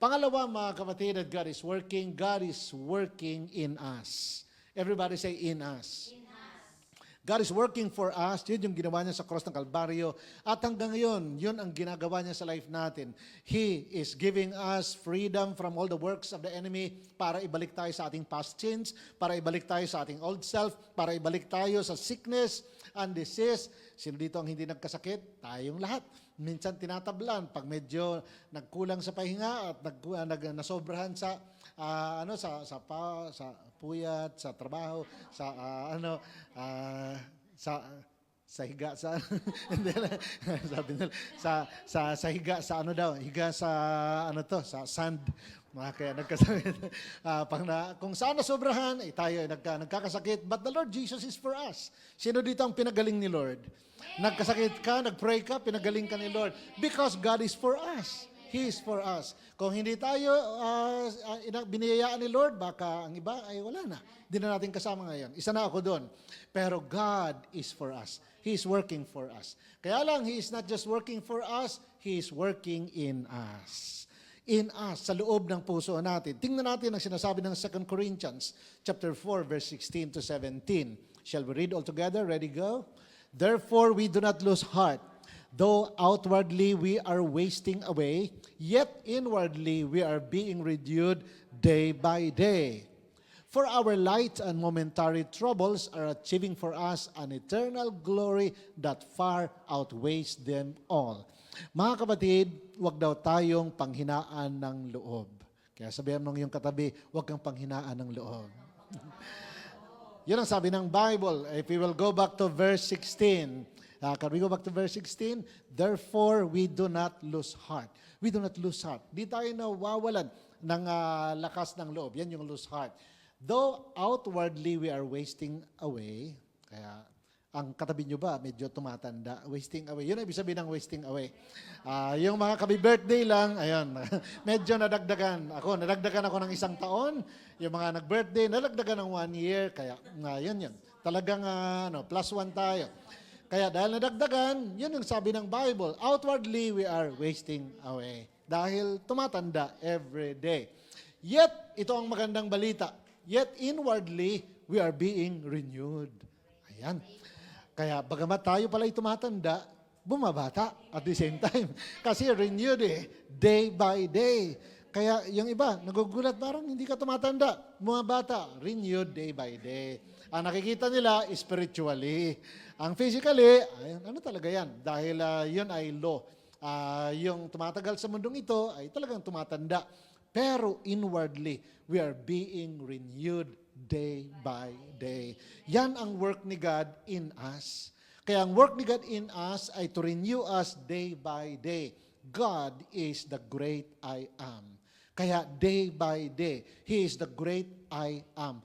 Pangalawa, mga kapatid, that God is working in us. Everybody say, in us. God is working for us. Yun yung ginawa niya sa cross ng Kalbaryo. At hanggang ngayon, yun ang ginagawa niya sa life natin. He is giving us freedom from all the works of the enemy para ibalik tayo sa ating past sins, para ibalik tayo sa ating old self, para ibalik tayo sa sickness and disease. Sino dito ang hindi nagkasakit? Tayong lahat. Minsan tinatablan pag medyo nagkulang sa pahinga at nasobrahan sa sa puyat, sa trabaho, sa higa sa sabi nila sa higa sa higa sa sa sand, kaya nagkasakit. Kung saan nasobrahan tayo ay nagkakasakit, but the Lord Jesus is for us. Sino dito ang pinagaling ni Lord? Nagkasakit ka, nagpray ka, pinagaling ka ni Lord because God is for us. He is for us. Kung hindi tayo biniyayaan ni Lord, baka ang iba ay wala na. Hindi na natin kasama ngayon. Isa na ako doon. Pero God is for us. He is working for us. Kaya lang, He is not just working for us, He is working in us. In us, sa loob ng puso natin. Tingnan natin ang sinasabi ng 2 Corinthians chapter 4, verse 16 to 17. Shall we read all together? Ready, go? Therefore, we do not lose heart. Though outwardly we are wasting away, yet inwardly we are being renewed day by day. For our light and momentary troubles are achieving for us an eternal glory that far outweighs them all. Mga kapatid, huwag daw tayong panghinaan ng loob. Kaya sabihan mo yung katabi, huwag kang panghinaan ng loob. Yun ang sabi ng Bible. If we will go back to verse 16, can we go back to verse 16? Therefore, we do not lose heart. We do not lose heart. Di tayo nawawalan ng lakas ng loob. Yan yung lose heart. Though outwardly we are wasting away, kaya ang katabi nyo ba medyo tumatanda? Wasting away. Yun ang ibig sabihin ng wasting away. Yung mga kabi-birthday lang, ayun, medyo nadagdagan ako ng 1 taon. Yung mga nag-birthday, nadagdagan ng 1 year. Kaya, yun. Talagang plus 1 tayo. Kaya dahil nadagdagan, yun ang sabi ng Bible, outwardly we are wasting away. Dahil tumatanda every day. Yet, ito ang magandang balita, yet inwardly we are being renewed. Ayan. Kaya bagamat tayo pala'y tumatanda, bumabata at the same time. Kasi renewed day by day. Kaya yung iba, nagugulat, parang hindi ka tumatanda, bumabata, renewed day by day. Ang nakikita nila, spiritually. Ang physically, ano talaga yan? Dahil yun ay law. Yung tumatagal sa mundong ito ay talagang tumatanda. Pero inwardly, we are being renewed day by day. Yan ang work ni God in us. Kaya ang work ni God in us ay to renew us day by day. God is the great I am. Kaya day by day, He is the great I am.